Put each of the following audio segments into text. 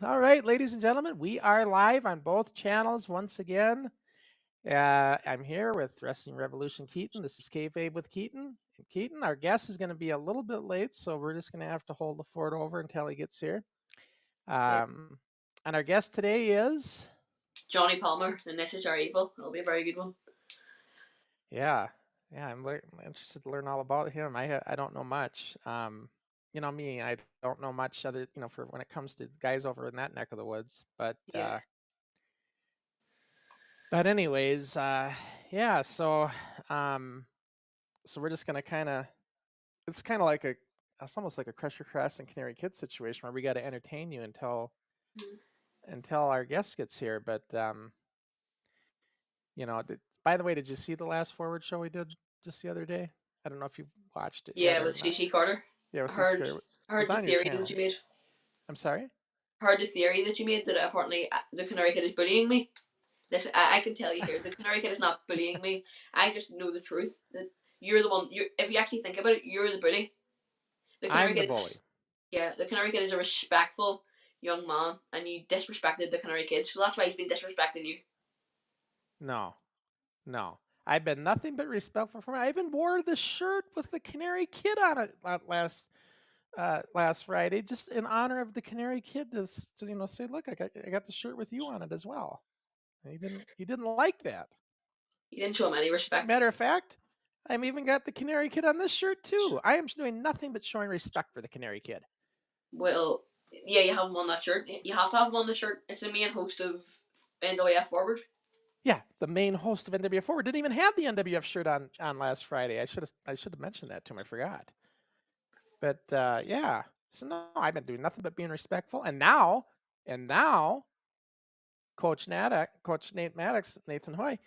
All right, ladies and gentlemen, we are live on both channels once again. I'm here with Wrestling Revolution Keaton. This is Kayfabe with Keaton. And Keaton, our guest is going to be a little bit late, so we're just going to have to hold the fort over until he gets here. Yeah. And our guest today is Johnny Palmer, The Necessary Evil. It'll be a very good one. yeah, I'm interested to learn all about him. I don't know much. You know me, I don't know much other for when it comes to guys over in that neck of the woods, but. Yeah. But anyways, yeah. Um, so we're just gonna it's kind of like it's almost like a Crusher Cross and Canary Kid situation where we got to entertain you until our guest gets here. But by the way, did you see the last forward show we did just the other day? I don't know if you watched it yet Yeah, or with not. Cece Carter. Yeah, it was I heard, it heard was the on your theory that channel. you made. I'm sorry. Heard the theory that you made that apparently the Canary Kid is bullying me. Listen, I can tell you here, the Canary Kid is not bullying me. I just know the truth. That you're the one. If you actually think about it, you're the bully. The Canary I'm the Kid bully. the Canary Kid is a respectful young man, and you disrespected the Canary Kid, so that's why he's been disrespecting you. No. I've been nothing but respectful for him. I even wore the shirt with the Canary Kid on it last Friday, just in honor of the Canary Kid to say, look, I got the shirt with you on it as well. And he didn't like that. You didn't show him any respect. Matter of fact, I'm even got the Canary Kid on this shirt too. I am doing nothing but showing respect for the Canary Kid. Well, yeah, you have him on that shirt. You have to have him on the shirt. It's the main host of NWF Forward. Yeah, the main host of NWF Forward didn't even have the NWF shirt on last Friday. I should have mentioned that to him. I forgot. But yeah, so no, I've been doing nothing but being respectful. And now, Coach Nate Maddox, Nathan Hoy,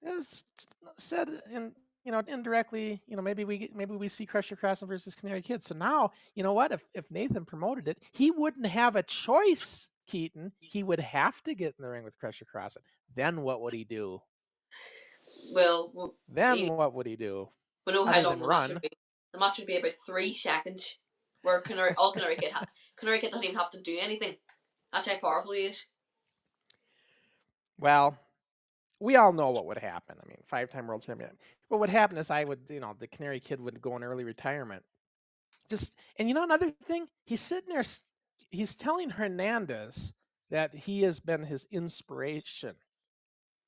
has said indirectly, maybe we see Crusher Crossen versus Canary Kid. So now, you know what? If Nathan promoted it, he wouldn't have a choice, Keaton. He would have to get in the ring with Crusher Crossen. Then what would he do? Well, Then what would he do? We know how Other long than the match run. would be. The match would be about 3 seconds, where Canary Kid doesn't even have to do anything. That's how powerful he is. Well, we all know what would happen. I mean, 5-time world champion. What would happen is the Canary Kid would go in early retirement. And another thing, he's sitting there, he's telling Hernandez that he has been his inspiration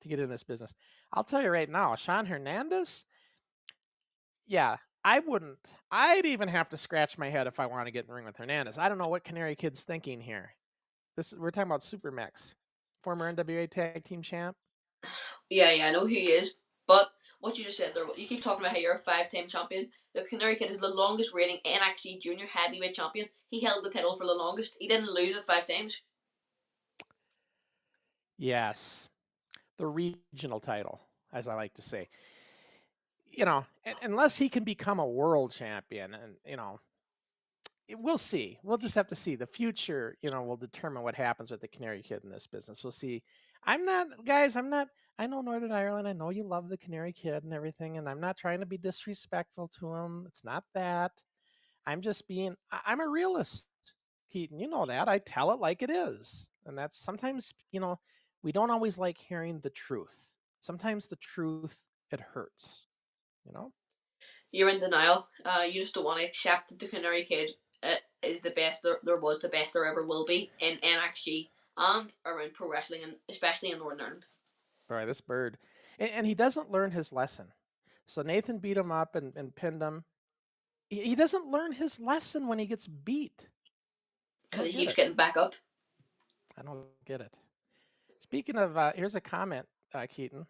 to get in this business. I'll tell you right now, Sean Hernandez, yeah, I'd even have to scratch my head if I want to get in the ring with Hernandez. I don't know what Canary Kid's thinking here. We're talking about Supermax, former NWA Tag Team Champ. Yeah, I know who he is. But what you just said there, you keep talking about how you're a 5-time champion. The Canary Kid is the longest reigning NXT Junior Heavyweight Champion. He held the title for the longest. He didn't lose it 5 times. Yes, the regional title, as I like to say. Unless he can become a world champion, and we'll see. We'll just have to see. The future, will determine what happens with the Canary Kid in this business. We'll see. I know Northern Ireland. I know you love the Canary Kid and everything, and I'm not trying to be disrespectful to him. It's not that. I'm a realist, Keaton. You know that. I tell it like it is. And that's sometimes, we don't always like hearing the truth. Sometimes the truth, it hurts, You're in denial. You just don't want to accept that the Canary Kid is the best there was, the best there ever will be in NXT and around pro wrestling, and especially in Northern Ireland. Boy, this bird. And he doesn't learn his lesson. So Nathan beat him up and pinned him. He doesn't learn his lesson when he gets beat. Because he keeps getting back up. I don't get it. Speaking of, here's a comment, Keaton.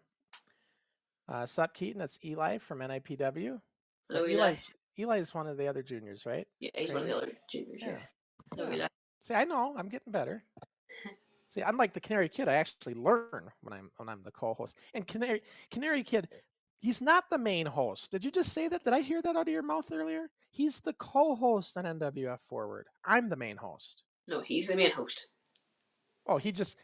Sup, Keaton? That's Eli from NIPW. Hello, Eli is one of the other juniors, right? Yeah, he's one of the other juniors. Yeah. Hello, Eli. See, I know. I'm getting better. See, unlike the Canary Kid, I actually learn when I'm the co-host. And Canary Kid, he's not the main host. Did you just say that? Did I hear that out of your mouth earlier? He's the co-host on NWF Forward. I'm the main host. No, he's the main host. Oh, he just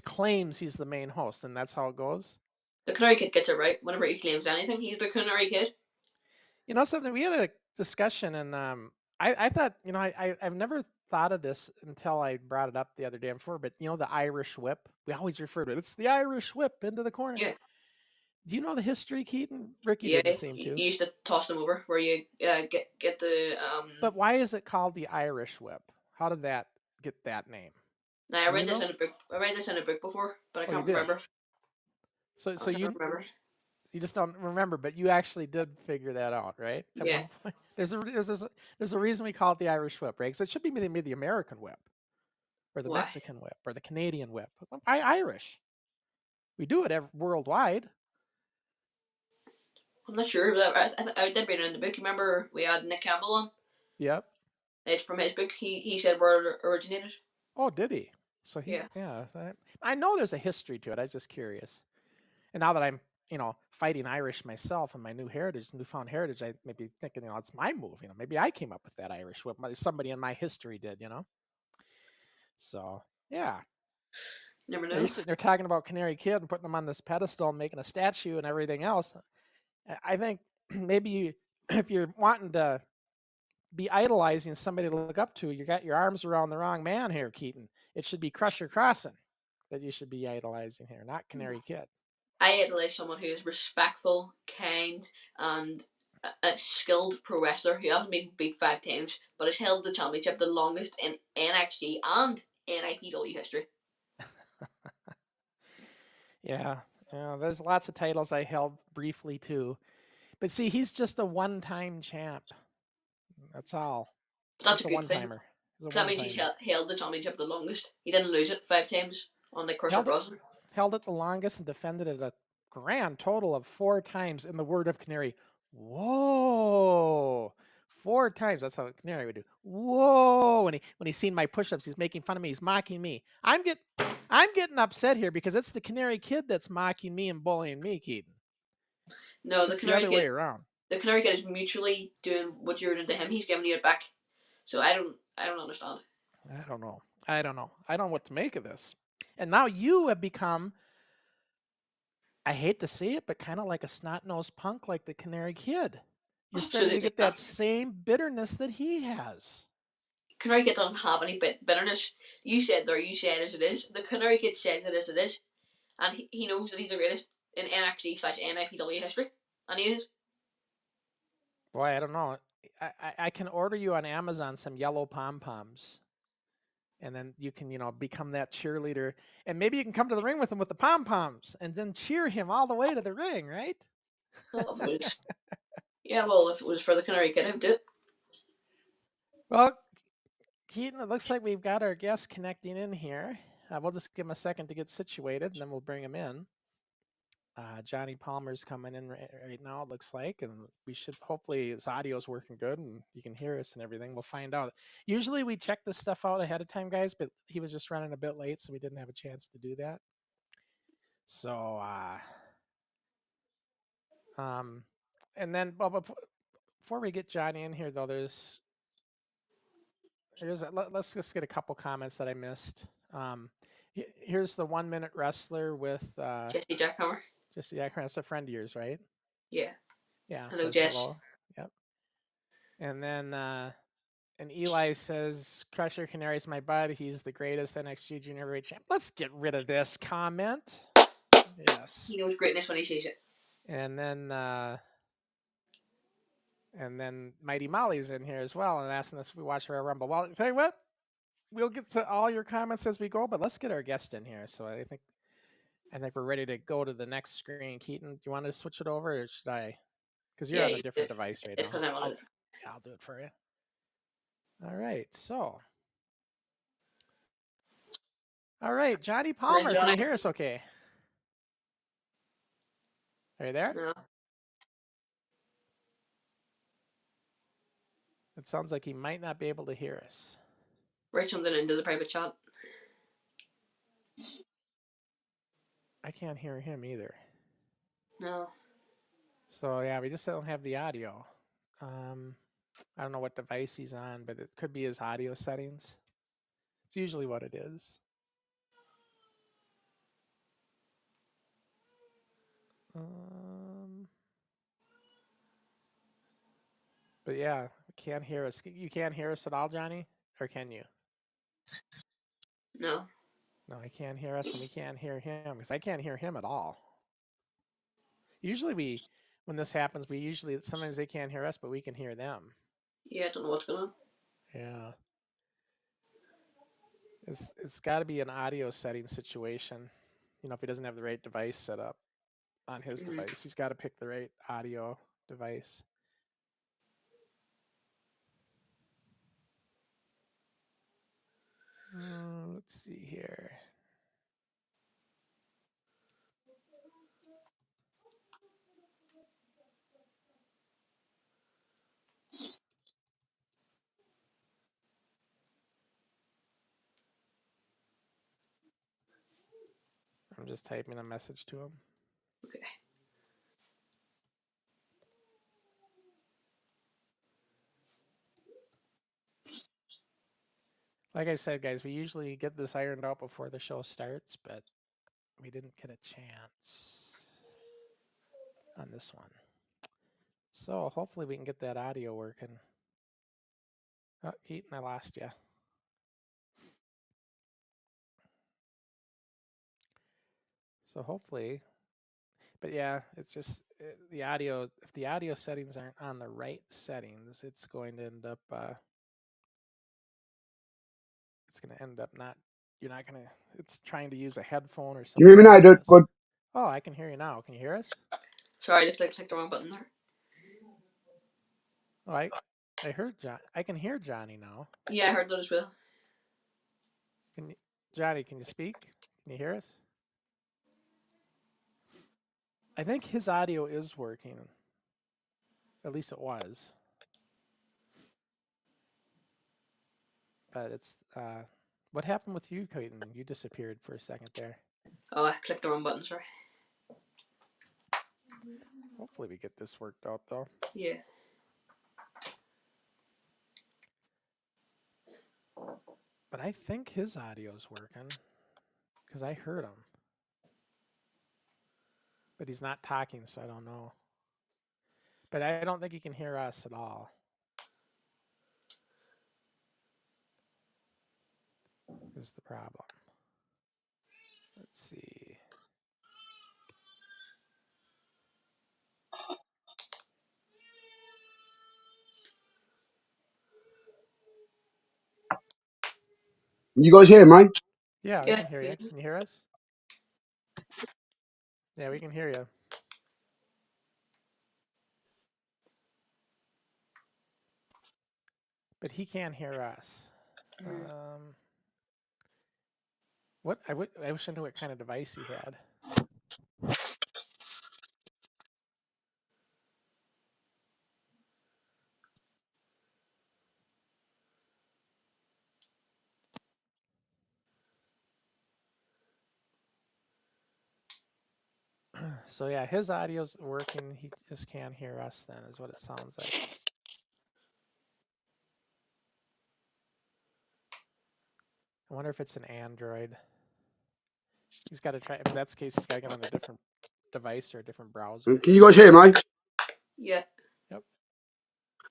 claims he's the main host, and that's how it goes? The Canary Kid gets it right. Whenever he claims anything, he's the Canary Kid. You know something? We had a discussion, and I thought, I've never thought of this until I brought it up the other day before, but you know the Irish whip? We always refer to it. It's the Irish whip into the corner. Yeah. Do you know the history, Keaton? Ricky Yeah, didn't seem you to. used to toss them over where you get the But why is it called the Irish whip? How did that get that name? Now I Do you read this know? in a book. I read this in a book before, but I Oh, you can't did. remember. So I so can't remember. you just don't remember, but you actually did figure that out, right? At Yeah. one point, there's a reason we call it the Irish whip, right? Because it should be the American whip, or the Why? Mexican whip, or the Canadian whip. Why Irish? We do it worldwide. I'm not sure. But I did read it in the book. Remember we had Nick Campbell on. Yep. It's from his book. He said where it originated. Oh, did he? So Yeah. yeah. I know there's a history to it. I was just curious. And now that I'm, fighting Irish myself and my newfound heritage, I may be thinking, it's my move. Maybe I came up with that Irish whip. Somebody in my history did. So yeah. Never You're know. sitting there talking about Canary Kid and putting him on this pedestal and making a statue and everything else. I think maybe if you're wanting to be idolizing somebody to look up to, you got your arms around the wrong man here, Keaton. It should be Crusher Crossen that you should be idolizing here, not Canary Kid. I idolize someone who is respectful, kind, and a skilled pro wrestler who hasn't been beat 5 times, but has held the championship the longest in NXT and NIPW history. Yeah, there's lots of titles I held briefly too. But see, he's just a one-time champ. That's all. But that's Just a a good thing. one-timer. He's a Because that means he's one-timer. held the championship the longest. He didn't lose it 5 times on the Crusher Held it, Crossen. held it the longest and defended it a grand total of 4 times. In the word of Canary, whoa, 4 times. That's how Canary would do. Whoa! When he's seen my push-ups, he's making fun of me. He's mocking me. I'm getting upset here because it's the Canary Kid that's mocking me and bullying me, Keaton. No, It's the other way around. the Canary Kid is mutually doing what you're doing to him. He's giving you it back. So I don't understand. I don't know. I don't know what to make of this. And now you have become, I hate to say it, but kind of like a snot-nosed punk like the Canary Kid. You're starting to Absolutely get that same bitterness that he has. Canary Kid doesn't have any bitterness. You said as it is. The Canary Kid says it as it is. And he knows that he's the greatest in NXT/NIPW history. And he is. Boy, I don't know. I can order you on Amazon some yellow pom-poms. And then you can, become that cheerleader. And maybe you can come to the ring with him with the pom-poms and then cheer him all the way to the ring, right? Well, if it was, well, if it was for the Canary Kid, I'd do it. Well, Keaton, it looks like we've got our guest connecting in here. We'll just give him a second to get situated, and then we'll bring him in. Johnny Palmer's coming in right now, it looks like, and we should hopefully his audio's working good and you can hear us and everything. We'll find out. Usually we check this stuff out ahead of time, guys, but he was just running a bit late, so we didn't have a chance to do that. So, and then before we get Johnny in here, though, let's just get a couple comments that I missed. Here's the 1 minute wrestler with Jesse Jackhammer. Jesse Jackhammer. That's a friend of yours, right? Yeah. Yeah. Hello, Says Jess. hello. Yep. And then and Eli says Crusher Canary's my bud. He's the greatest NXT Junior Heavyweight champ. Let's get rid of this comment. Yes. He knows greatness when he sees it. And then Mighty Molly's in here as well and asking us if we watch Royal Rumble. Well, I'll tell you what, we'll get to all your comments as we go, but let's get our guest in here. So I think we're ready to go to the next screen. Keaton, do you want to switch it over or should I? Because you're on a different device right now. It's because I'm on it. Yeah, I'll do it for you. All right, so. All right, Johnny Palmer, can you hear us okay? Are you there? No. It sounds like he might not be able to hear us. Write something into the private chat. I can't hear him either. No. So yeah, we just don't have the audio. I don't know what device he's on, but it could be his audio settings. It's usually what it is. But yeah, can't hear us. You can't hear us at all, Johnny? Or can you? No. No, he can't hear us, and we can't hear him because I can't hear him at all. Usually, when this happens, sometimes they can't hear us, but we can hear them. Yeah, I don't know what's going on. Yeah. It's got to be an audio setting situation. If he doesn't have the right device set up on his device, he's got to pick the right audio device. Let's see here. I'm just typing a message to him. Okay. Like I said, guys, we usually get this ironed out before the show starts, but we didn't get a chance on this one. So hopefully we can get that audio working. Oh, Keaton, I lost you. So hopefully, but yeah, it's just the audio. If the audio settings aren't on the right settings, it's going to end up. It's going to end up not. You're not going to. It's trying to use a headphone or something. You hear me now, dude? Good. Oh, I can hear you now. Can you hear us? Sorry, I clicked the wrong button there. Oh, I heard John. I can hear Johnny now. Yeah, I heard that as well. Johnny, can you speak? Can you hear us? I think his audio is working. At least it was. But it's what happened with you, Keaton? You disappeared for a second there. Oh, I clicked the wrong button, sorry. Hopefully we get this worked out though. Yeah. But I think his audio's working because I heard him. But he's not talking, so I don't know. But I don't think he can hear us at all. Is the problem. Let's see. You guys hear me? Yeah, we can hear you. Can you hear us? Yeah, we can hear you. But he can't hear us. What I wish I knew what kind of device he had. So yeah, his audio's working. He just can't hear us then, is what it sounds like. I wonder if it's an Android. He's got to try. If that's the case, he's got to get on a different device or a different browser. Can you guys hear me? Yeah. Yep.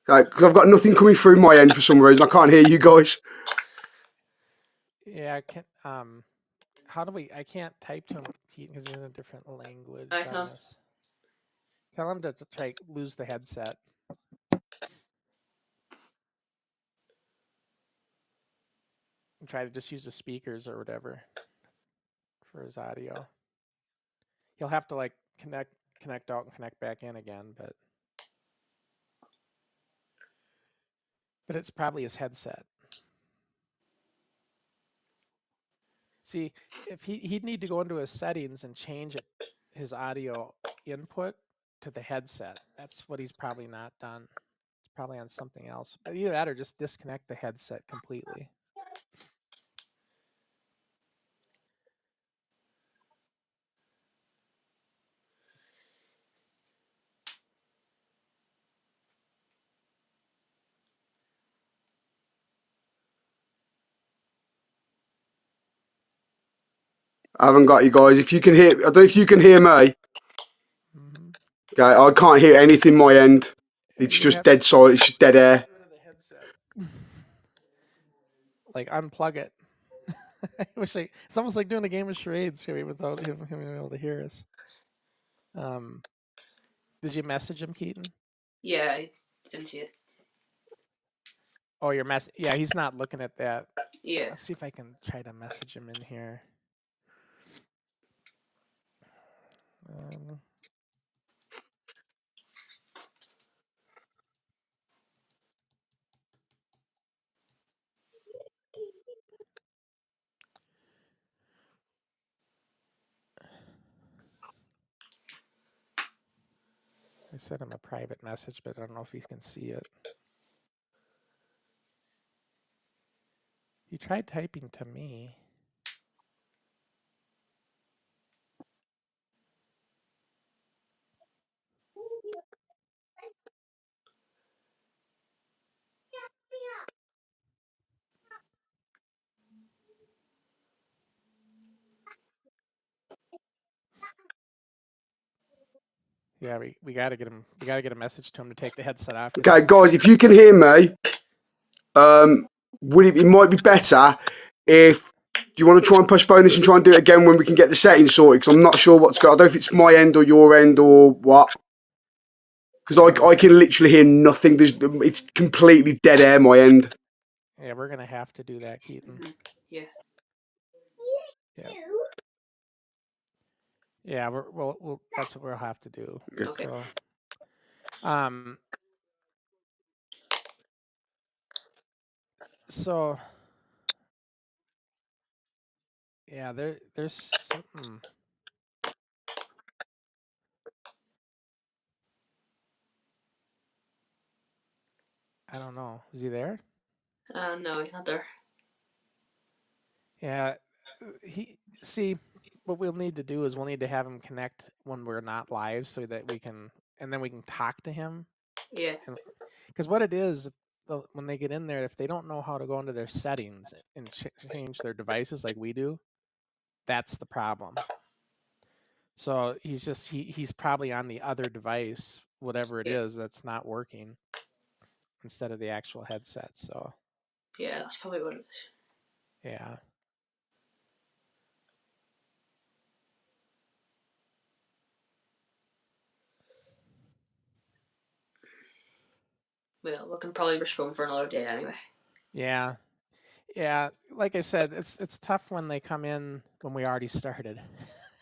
Because I've got nothing coming through my end for some reason. I can't hear you guys. Yeah, how do we? I can't type to him because he's in a different language. I can't. Tell him to try lose the headset. And try to just use the speakers or whatever for his audio. He'll have to like connect out and connect back in again, but it's probably his headset. See, if he'd need to go into his settings and change his audio input to the headset. That's what he's probably not done. It's probably on something else. But either that or just disconnect the headset completely. I haven't got you guys. If you can hear, I don't know if you can hear me. Mm-hmm. Okay, I can't hear anything my end. It's just dead silent. It's just dead air. Get rid of the headset. Like unplug it. I wish it's almost like doing a game of charades here without him being able to hear us. Did you message him, Keaton? Yeah, I didn't see it. Oh, your mess. Yeah, he's not looking at that. Yeah. Let's see if I can try to message him in here. I sent him a private message, but I don't know if he can see it. He tried typing to me. Yeah, we gotta get him. We gotta get a message to him to take the headset off. Okay, guys, if you can hear me, it might be better if. Do you want to try and postpone this and try and do it again when we can get the settings sorted? Because I'm not sure what's going on. I don't know if it's my end or your end or what. Because I can literally hear nothing. It's completely dead air, my end. Yeah, we're gonna have to do that, Keaton. Yeah. Yeah. Yeah, we'll that's what we'll have to do. Okay. So yeah, there's something. I don't know. Is he there? No, he's not there. Yeah, what we'll need to do is we'll need to have him connect when we're not live so that we can talk to him. Yeah. Because what it is, when they get in there, if they don't know how to go into their settings and change their devices like we do, that's the problem. So he's probably on the other device, whatever it is, that's not working instead of the actual headset. So yeah, that's probably what it is. Yeah. Well, we can probably postpone for another day anyway. Yeah. Yeah, like I said, it's tough when they come in when we already started.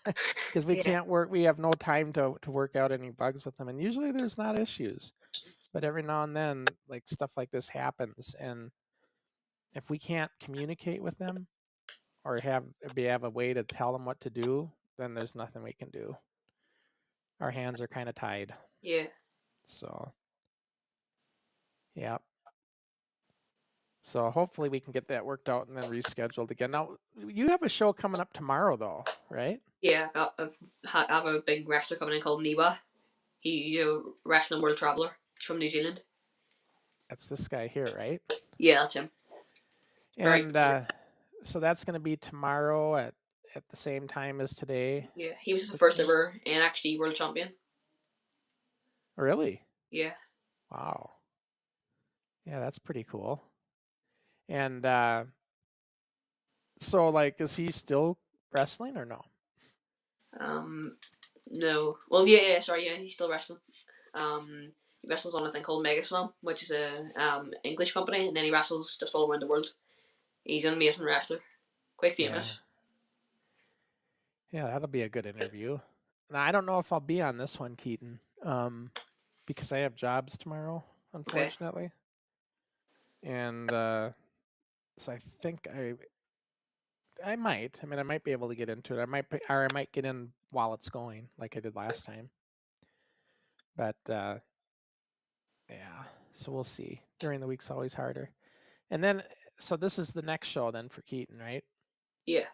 Because we can't work, we have no time to work out any bugs with them. And usually there's not issues. But every now and then, like stuff like this happens. And if we can't communicate with them or have a way to tell them what to do, then there's nothing we can do. Our hands are kind of tied. Yeah. So, yeah. So hopefully we can get that worked out and then rescheduled again. Now, you have a show coming up tomorrow, though, right? Yeah, I have a big wrestler coming in called Niwa. He's a wrestling world traveler. He's from New Zealand. That's this guy here, right? Yeah, that's him. And so that's going to be tomorrow at the same time as today. Yeah, he was the first ever NXT world champion. Really? Yeah. Wow. Yeah, that's pretty cool. And so, like, is he still wrestling or no? No. Well, yeah. Sorry, yeah, he's still wrestling. He wrestles on a thing called Mega Slam, which is a English company, and then he wrestles just all around the world. He's an amazing wrestler, quite famous. Yeah, that'll be a good interview. Now, I don't know if I'll be on this one, Keaton, because I have jobs tomorrow, unfortunately. Okay. And so I think I might. I mean, I might be able to get into it. I might get in while it's going, like I did last time. But yeah, so we'll see. During the week's always harder. And then, so this is the next show then for Keaton, right? Yeah.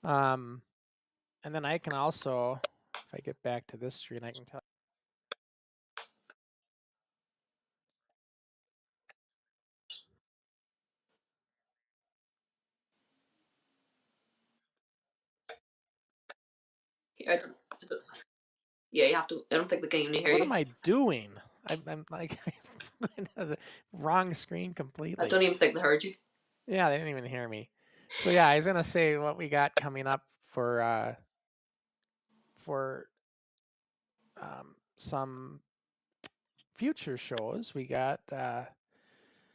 And then I can also, if I get back to this screen, I can tell. Yeah, you have to. I don't think they can even hear you. What am I doing? I'm like the wrong screen completely. I don't even think they heard you. Yeah, they didn't even hear me. So yeah, I was gonna say what we got coming up for some future shows. We got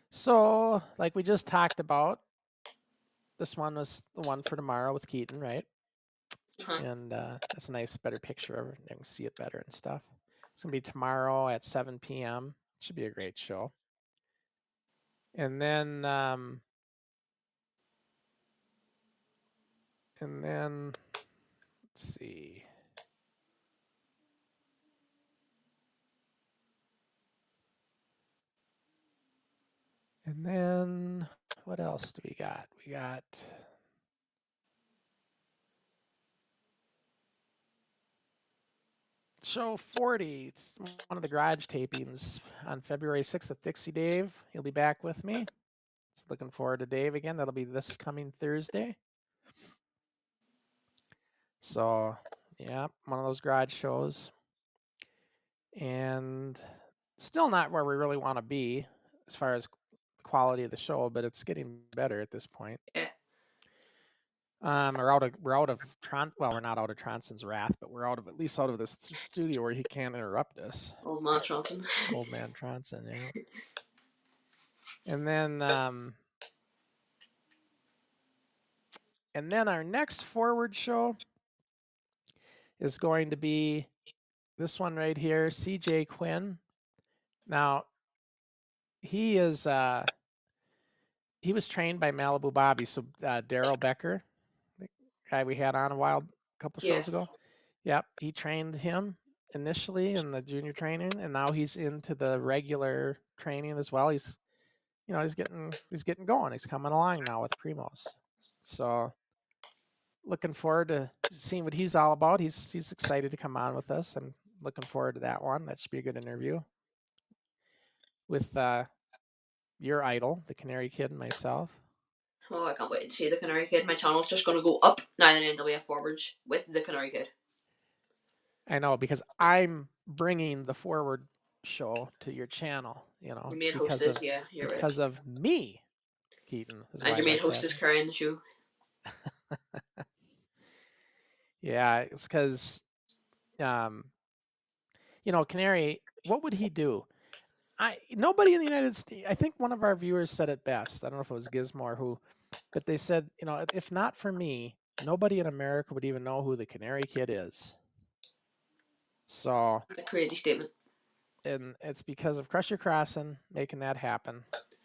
so like we just talked about. This one was the one for tomorrow with Keaton, right? Uh-huh. And that's a nice, better picture of it. You can see it better and stuff. It's gonna be tomorrow at 7 p.m. Should be a great show. And then let's see. And then what else do we got? We got show 40. It's one of the garage tapings on February 6th with Dixie Dave. He'll be back with me. So looking forward to Dave again. That'll be this coming Thursday. So yeah, one of those garage shows. And still not where we really want to be as far as quality of the show, but it's getting better at this point. Yeah. We're out of well, we're not out of Tronson's wrath, but we're at least out of this studio where he can't interrupt us. Old man Tronson. Old man Tronson, yeah. And then our next forward show is going to be this one right here, CJ Quinn. Now, he was trained by Malibu Bobby, so Daryl Becker, the guy we had on a couple shows ago. Yep, he trained him initially in the junior training, and now he's into the regular training as well. He's getting going. He's coming along now with Primos. So looking forward to seeing what he's all about. He's excited to come on with us. I'm looking forward to that one. That should be a good interview with your idol, the Canary Kid, and myself. Oh, I can't wait to see the Canary Kid. My channel's just going to go up now than NWF Forwards with the Canary Kid. I know, because I'm bringing the forward show to your channel. You know, Your main because host is, yeah, you're right. because of me, Keaton. And your main host is carrying the show. Yeah, it's because, Canary. What would he do? Nobody in the United States. I think one of our viewers said it best. I don't know if it was Gizmo or who, but they said, if not for me, nobody in America would even know who the Canary Kid is. So That's a crazy statement. And it's because of Crusher Crossen making that happen.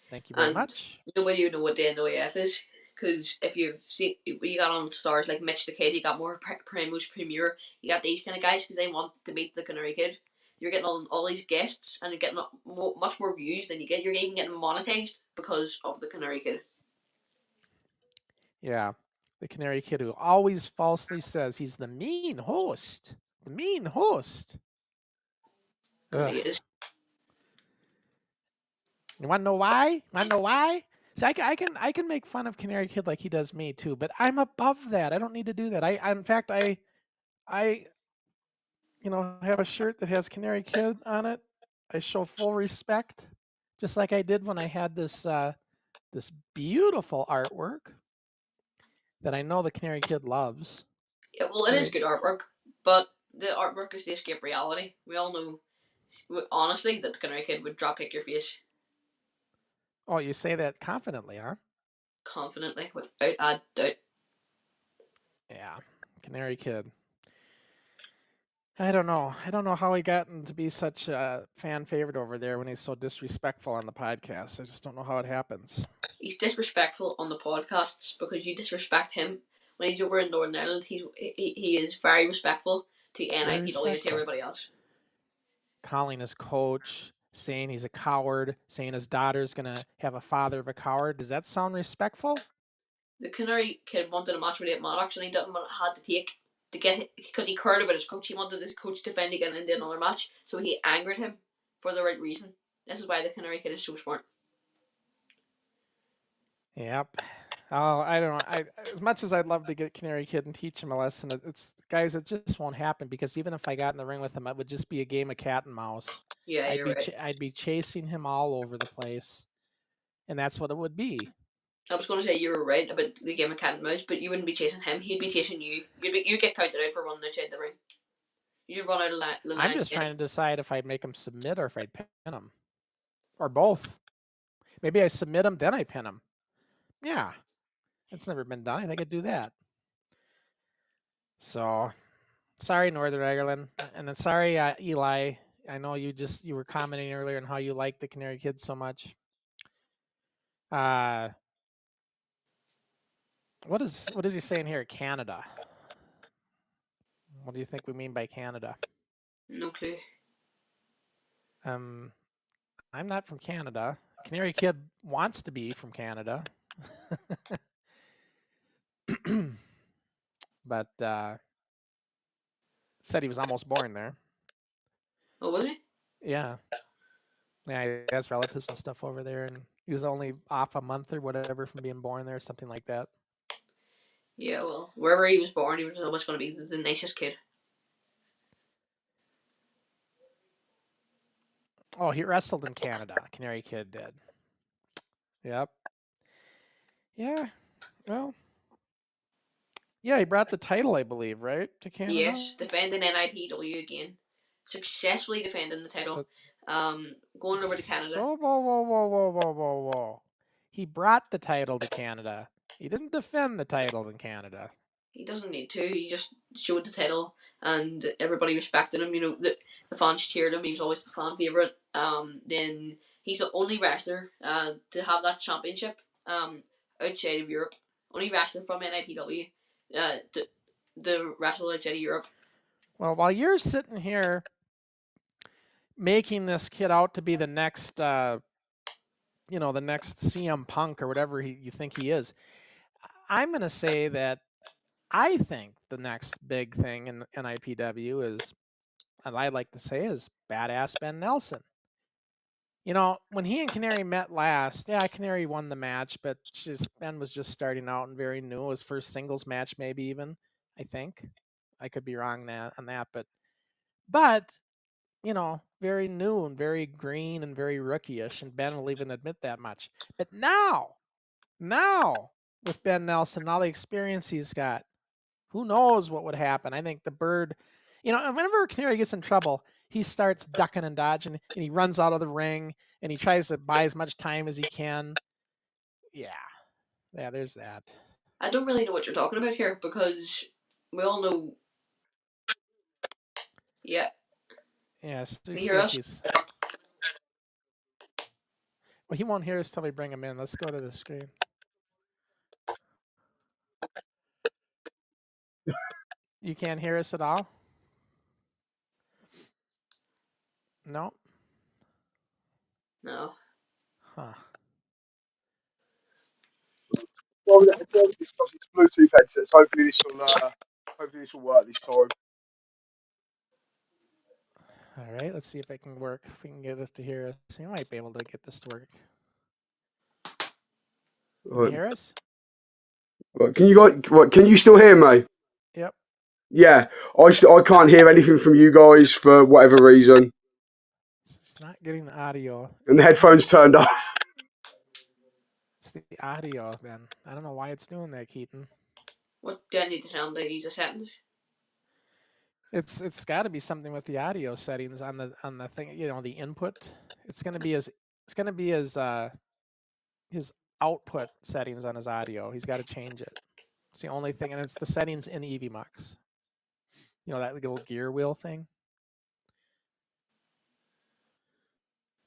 Thank you very much. Nobody would know what the NWF is, because if you've seen, you got on stars like Mitch the Kid, you got more Primo's Premier, you got these kind of guys because they want to meet the Canary Kid. You're getting all these guests and you're getting much more views than you get. You're even getting monetized because of the Canary Kid. Yeah, the Canary Kid who always falsely says he's the mean host. The mean host. Because he is. You want to know why? See, I can make fun of Canary Kid like he does me too, but I'm above that. I don't need to do that. In fact, I have a shirt that has Canary Kid on it. I show full respect, just like I did when I had this this beautiful artwork that I know the Canary Kid loves. Yeah, well, it is good artwork, but the artwork is to escape reality. We all know, honestly, that the Canary Kid would drop kick your face. Oh, you say that confidently, huh? Confidently, without a doubt. Yeah, Canary Kid. I don't know how he gotten to be such a fan favorite over there when he's so disrespectful on the podcast. I just don't know how it happens. He's disrespectful on the podcasts because you disrespect him. When he's over in Northern Ireland, he is very respectful to NIPW, to everybody else. Calling his coach, saying he's a coward, saying his daughter's going to have a father of a coward. Does that sound respectful? The Canary Kid wanted a match with Dave Maddox and he didn't want had to take to get it because he cared about his coach. He wanted his coach to find again into another match, so he angered him for the right reason. This is why the Canary Kid is so smart. Yep. Oh, I don't know. As much as I'd love to get Canary Kid and teach him a lesson, it's guys, it just won't happen because even if I got in the ring with him, it would just be a game of cat and mouse. Yeah, you're right. I'd be chasing him all over the place, and that's what it would be. I was going to say you were right about the game of cat and mouse, but you wouldn't be chasing him. He'd be chasing you. You'd get counted out for running outside the ring. You'd run out of the line. I'm just trying to decide if I'd make him submit or if I'd pin him. Or both. Maybe I submit him, then I pin him. Yeah. That's never been done. I think I'd do that. So, sorry, Northern Ireland. And then sorry, Eli. I know you were commenting earlier on how you like the Canary Kids so much. What is he saying here? Canada. What do you think we mean by Canada? No clue. I'm not from Canada. Canary Kid wants to be from Canada. But said he was almost born there. Oh, was he? Yeah. Yeah, he has relatives and stuff over there, and he was only off a month or whatever from being born there, something like that. Yeah, well, wherever he was born, he was always going to be the nicest kid. Oh, he wrestled in Canada. Canary Kid did. Yep. Yeah. Well. Yeah, he brought the title, I believe, right, to Canada. Yes, defending NIPW again, successfully defending the title. Going over to Canada. So whoa. He brought the title to Canada. He didn't defend the title in Canada. He doesn't need to. He just showed the title, and everybody respected him. You know, the fans cheered him. He was always the fan favorite. Then he's the only wrestler to have that championship outside of Europe. Only wrestler from NIPW to wrestle outside of Europe. Well, while you're sitting here making this kid out to be the next, the next CM Punk or whatever you think he is, I'm going to say that I think the next big thing in NIPW is, and I'd like to say, is Badass Ben Nelson. You know, when he and Canary met last, yeah, Canary won the match, but Ben was just starting out and very new. His first singles match, maybe even, I think. I could be wrong on that, but very new and very green and very rookie-ish, and Ben will even admit that much. But now, with Ben Nelson, all the experience he's got, who knows what would happen? I think the Bird, whenever Canary gets in trouble, he starts ducking and dodging, and he runs out of the ring, and he tries to buy as much time as he can. Yeah, there's that. I don't really know what you're talking about here, because we all know. Yeah. Yes. Can you hear us? Well, he won't hear us till we bring him in. Let's go to the screen. You can't hear us at all? No? No. Huh. Well, it's Bluetooth headsets. Hopefully this will work this time. All right, let's see if it can work. If we can get this to hear us, you might be able to get this to work. Can you hear us? Can you still hear me? Yep. Yeah, I can't hear anything from you guys for whatever reason. It's not getting the audio. And the headphones turned off. It's the audio, then. I don't know why it's doing that, Keaton. What do I need to tell him to use a settings? It's got to be something with the audio settings on the thing. The input. It's gonna be his output settings on his audio. He's got to change it. It's the only thing, and it's the settings in EVMux. That little gear wheel thing.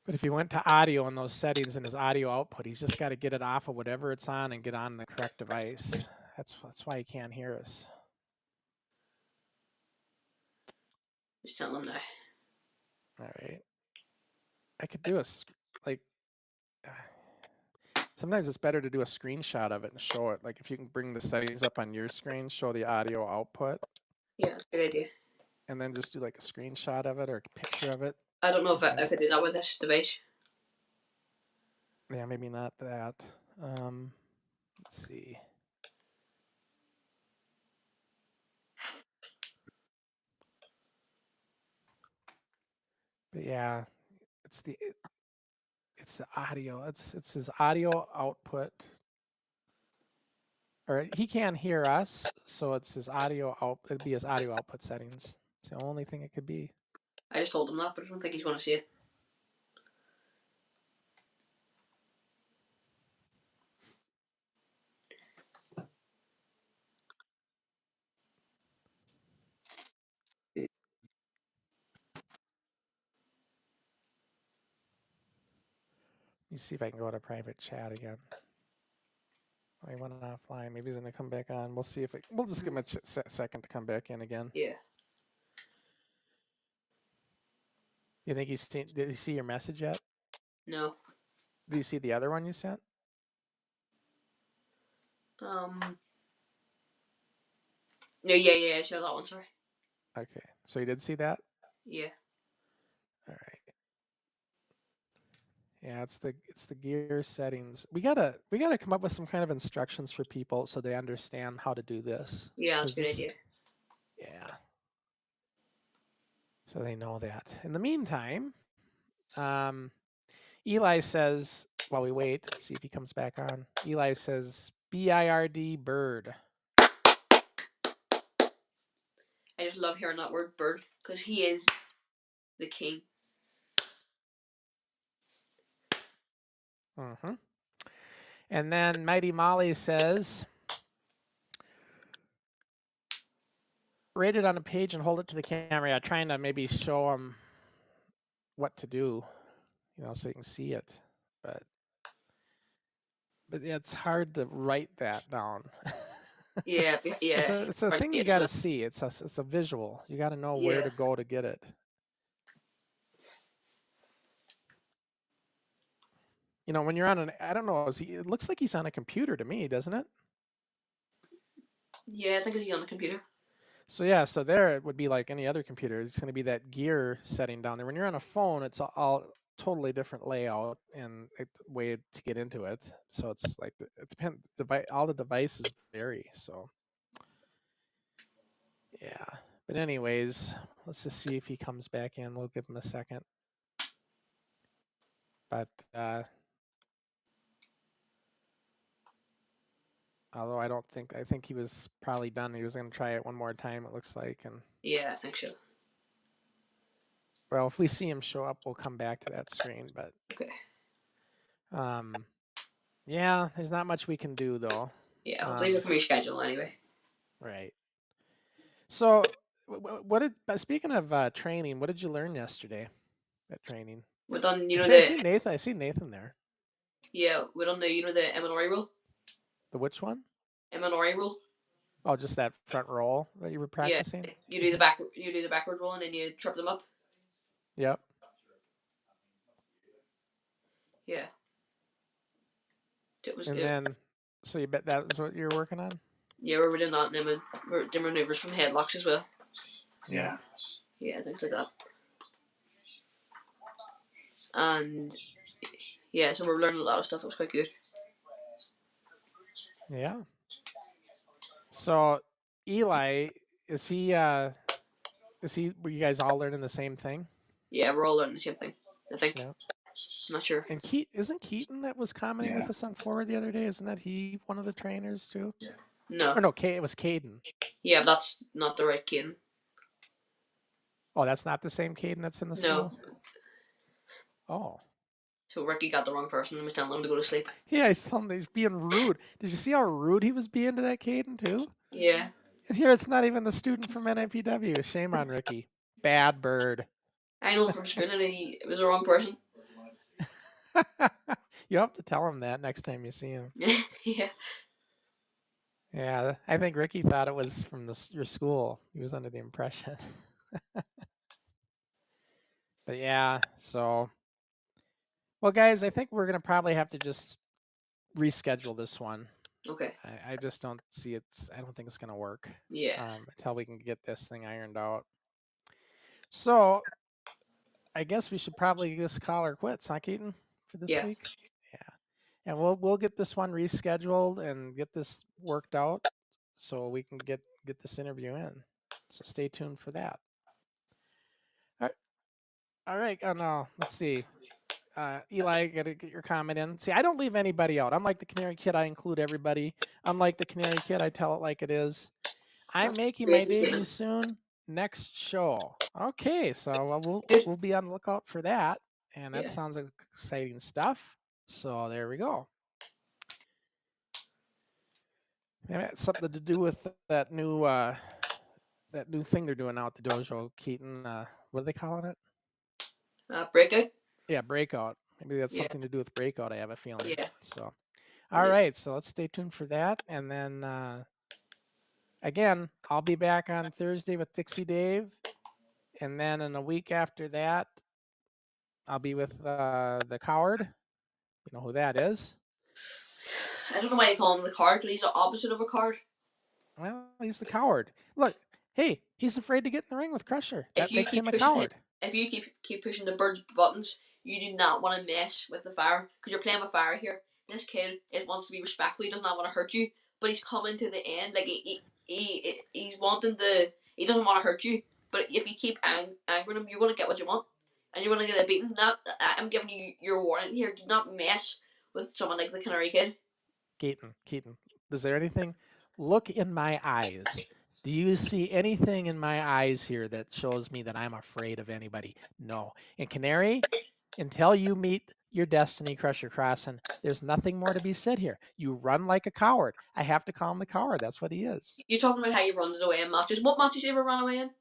But if he went to audio in those settings in his audio output, he's just got to get it off of whatever it's on and get on the correct device. That's why he can't hear us. Just tell him now. All right. I could do sometimes it's better to do a screenshot of it and show it. Like if you can bring the settings up on your screen, show the audio output. Yeah, good idea. And then just do like a screenshot of it or a picture of it. I don't know if I could do that with this device. Yeah, maybe not that. Let's see. But yeah, it's the audio. It's his audio output or he can't hear us, so it's his audio out. It'd be his audio output settings. It's the only thing it could be. I just told him that, but I don't think he's going to see it. Let me see if I can go to private chat again. I went offline. Maybe he's gonna come back on. We'll see if we'll just give him a second to come back in again. Yeah. You think did he see your message yet? No. Did you see the other one you sent? Yeah, I saw that one, sorry. Okay, so you did see that? Yeah. All right. Yeah, it's the gear settings. We gotta come up with some kind of instructions for people so they understand how to do this. Yeah, that's a good idea. Yeah. So they know that. In the meantime, Eli says, while we wait, let's see if he comes back on. Eli says, BIRD bird. I just love hearing that word bird because he is the king. Mm-hmm. And then Mighty Molly says, rate it on a page and hold it to the camera. Yeah, trying to maybe show them what to do, so you can see it. But yeah, it's hard to write that down. Yeah. It's a thing you got to see. It's a visual. You got to know where to go to get it. When you're on I don't know, it looks like he's on a computer to me, doesn't it? Yeah, I think he's on the computer. So yeah, so there it would be like any other computer. It's going to be that gear setting down there. When you're on a phone, it's all totally different layout and way to get into it. So it's like it depends. All the devices vary. So yeah, but anyways, let's just see if he comes back in. We'll give him a second. But although I think he was probably done. He was going to try it one more time, it looks like. And yeah, I think so. Well, if we see him show up, we'll come back to that screen. But okay. Yeah, there's not much we can do though. Yeah, hopefully we can reschedule anyway. Right. So, speaking of training, what did you learn yesterday at training? We done, I see Nathan there. Yeah, we done the the Eminori rule. The which one? Eminori rule. Oh, just that front roll that you were practicing. Yeah, you do the backward roll and then you trip them up. Yep. Yeah. Then, so you bet that was what you're working on? Yeah, we're doing that, and then we're doing maneuvers from headlocks as well. Yeah. Yeah, things like that. And yeah, so we're learning a lot of stuff. It was quite good. Yeah. So, Eli, were you guys all learning the same thing? Yeah, we're all learning the same thing, I think. Yeah. I'm not sure. And isn't Keaton that was commenting with us on Forward the other day? Isn't that he one of the trainers too? Yeah. No. Or no, it was Caden. Yeah, but that's not the right Caden. Oh, that's not the same Caden that's in the school? No. Oh. So Ricky got the wrong person and was telling him to go to sleep. Yeah, he's telling him he's being rude. Did you see how rude he was being to that Caden too? Yeah. And here it's not even the student from NNPW. Shame on Ricky. Bad bird. I know him from school and it was the wrong person. You have to tell him that next time you see him. Yeah. Yeah, I think Ricky thought it was from your school. He was under the impression. But yeah, so. Well, guys, I think we're going to probably have to just reschedule this one. Okay. I just don't see I don't think it's going to work. Yeah. Until we can get this thing ironed out. So, I guess we should probably just call her quits, huh, Keaton, for this week? Yeah. And we'll get this one rescheduled and get this worked out so we can get this interview in. So stay tuned for that. All right. Oh, no. Let's see. Eli, get your comment in. See, I don't leave anybody out. Unlike the Canary Kid, I include everybody. Unlike the Canary Kid, I tell it like it is. I'm That's making a my crazy debut statement. soon. Next show. Okay, so Good. we'll be on the lookout for that, and that Yeah. sounds like exciting stuff. So there we go. Maybe that's something to do with that new thing they're doing out at the dojo, Keaton. What are they calling it? Breakout. Yeah, Breakout. Maybe that's Yeah. something to do with Breakout. I have a feeling. Yeah. So, all Yeah. right. So let's stay tuned for that, and then again, I'll be back on Thursday with Dixie Dave, and then in a week after that, I'll be with the Coward. You know who that is? I don't know why you call him the card, because he's the opposite of a card. Well, he's the Coward. Look, hey, he's afraid to get in the ring with Crusher. If That you makes keep him a pushing coward. if you keep pushing the bird's buttons, you do not want to mess with the fire, because you're playing with fire here. This kid wants to be respectful. He does not want to hurt you, but he's coming to the end. Like he's wanting to. He doesn't want to hurt you, but if you keep angering him, you're going to get what you want, and you're going to get a beating. That I'm giving you your warning here. Do not mess with someone like the Canary Kid. Keaton, is there anything? Look in my eyes. Do you see anything in my eyes here that shows me that I'm afraid of anybody? No. And Canary, until you meet your destiny, Crusher Crossen, there's nothing more to be said here. You run like a coward. I have to call him the coward. That's what he is. You're talking about how you run away in matches. What matches you ever run away in?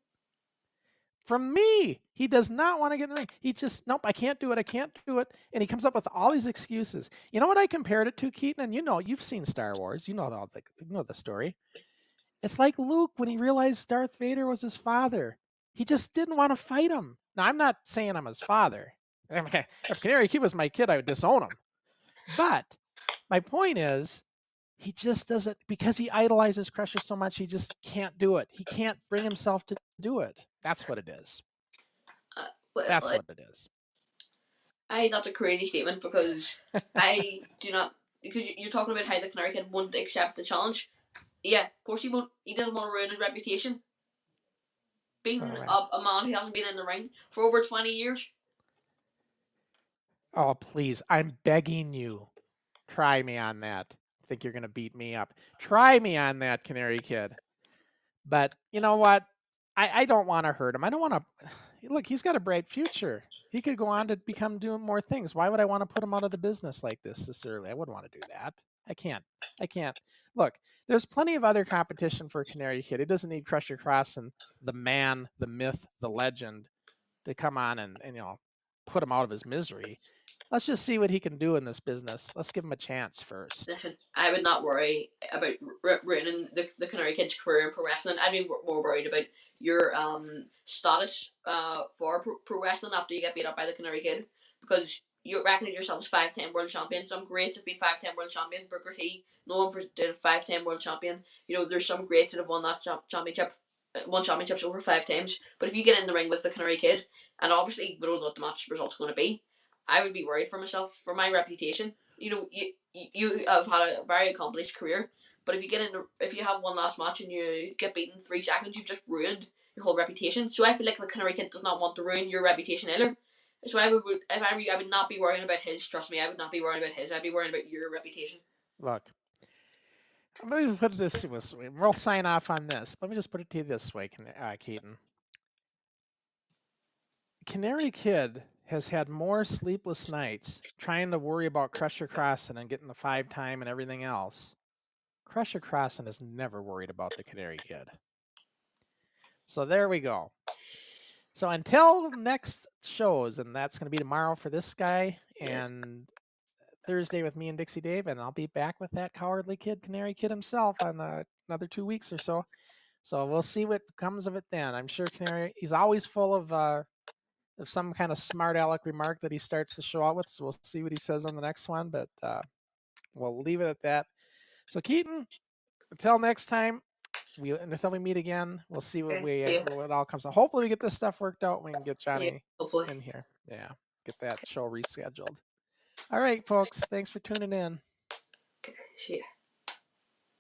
From me, he does not want to get in the ring. He just, nope, I can't do it. I can't do it. And he comes up with all these excuses. You know what I compared it to, Keaton? And you know, you've seen Star Wars. You know the story. It's like Luke when he realized Darth Vader was his father. He just didn't want to fight him. Now, I'm not saying I'm his father. If Canary Kid was my kid, I would disown him. But my point is, he just doesn't, because he idolizes Crusher so much, he just can't do it. He can't bring himself to do it. That's what it is. Well, That's what it is. that's a crazy statement, because I do not. Because you're talking about how the Canary Kid won't accept the challenge. Yeah, of course he won't. He doesn't want to ruin his reputation. Beating All right. up a man who hasn't been in the ring for over 20 years. Oh, please. I'm begging you. Try me on that. Think you're going to beat me up. Try me on that, Canary Kid. But you know what? I don't want to hurt him. I don't want to. Look, he's got a bright future. He could go on to become doing more things. Why would I want to put him out of the business like this early? I wouldn't want to do that. I can't. Look, there's plenty of other competition for Canary Kid. He doesn't need Crusher Crossen, the man, the myth, the legend, to come on and put him out of his misery. Let's just see what he can do in this business. Let's give him a chance first. Listen, I would not worry about ruining the Canary Kid's career in pro wrestling. I'd be more worried about your status for pro wrestling after you get beat up by the Canary Kid, because you recognize yourself as 5-10 world champion. Some greats have been 5-10 world champion. Booker T, known for doing 5-10 world champion. You know, there's some greats that have won that championship. Won championships over 5 times. But if you get in the ring with the Canary Kid, and obviously we don't know what the match result's going to be, I would be worried for myself, for my reputation. You know, you have had a very accomplished career, but if you have one last match and you get beaten in 3 seconds, you've just ruined your whole reputation. So I feel like the Canary Kid does not want to ruin your reputation either. So I would not be worrying about his. Trust me, I would not be worrying about his. I'd be worrying about your reputation. Look, let me put it this way. We'll sign off on this. Let me just put it to you this way, Keaton. Canary Kid has had more sleepless nights trying to worry about Crusher Crossen and getting the 5-time and everything else. Crusher Crossen is never worried about the Canary Kid. So there we go. So until next shows, and that's going to be tomorrow for this guy, and Thursday with me and Dixie Dave, and I'll be back with that cowardly kid, Canary Kid himself, on another 2 weeks or so. So we'll see what comes of it then. I'm sure Canary, he's always full of some kind of smart aleck remark that he starts the show out with. So we'll see what he says on the next one, but we'll leave it at that. So Keaton, until next time, until we meet again, we'll see what what all comes out. Hopefully we get this stuff worked out. We can get Johnny in here. Yeah, get that show rescheduled. All right, folks. Thanks for tuning in. See ya.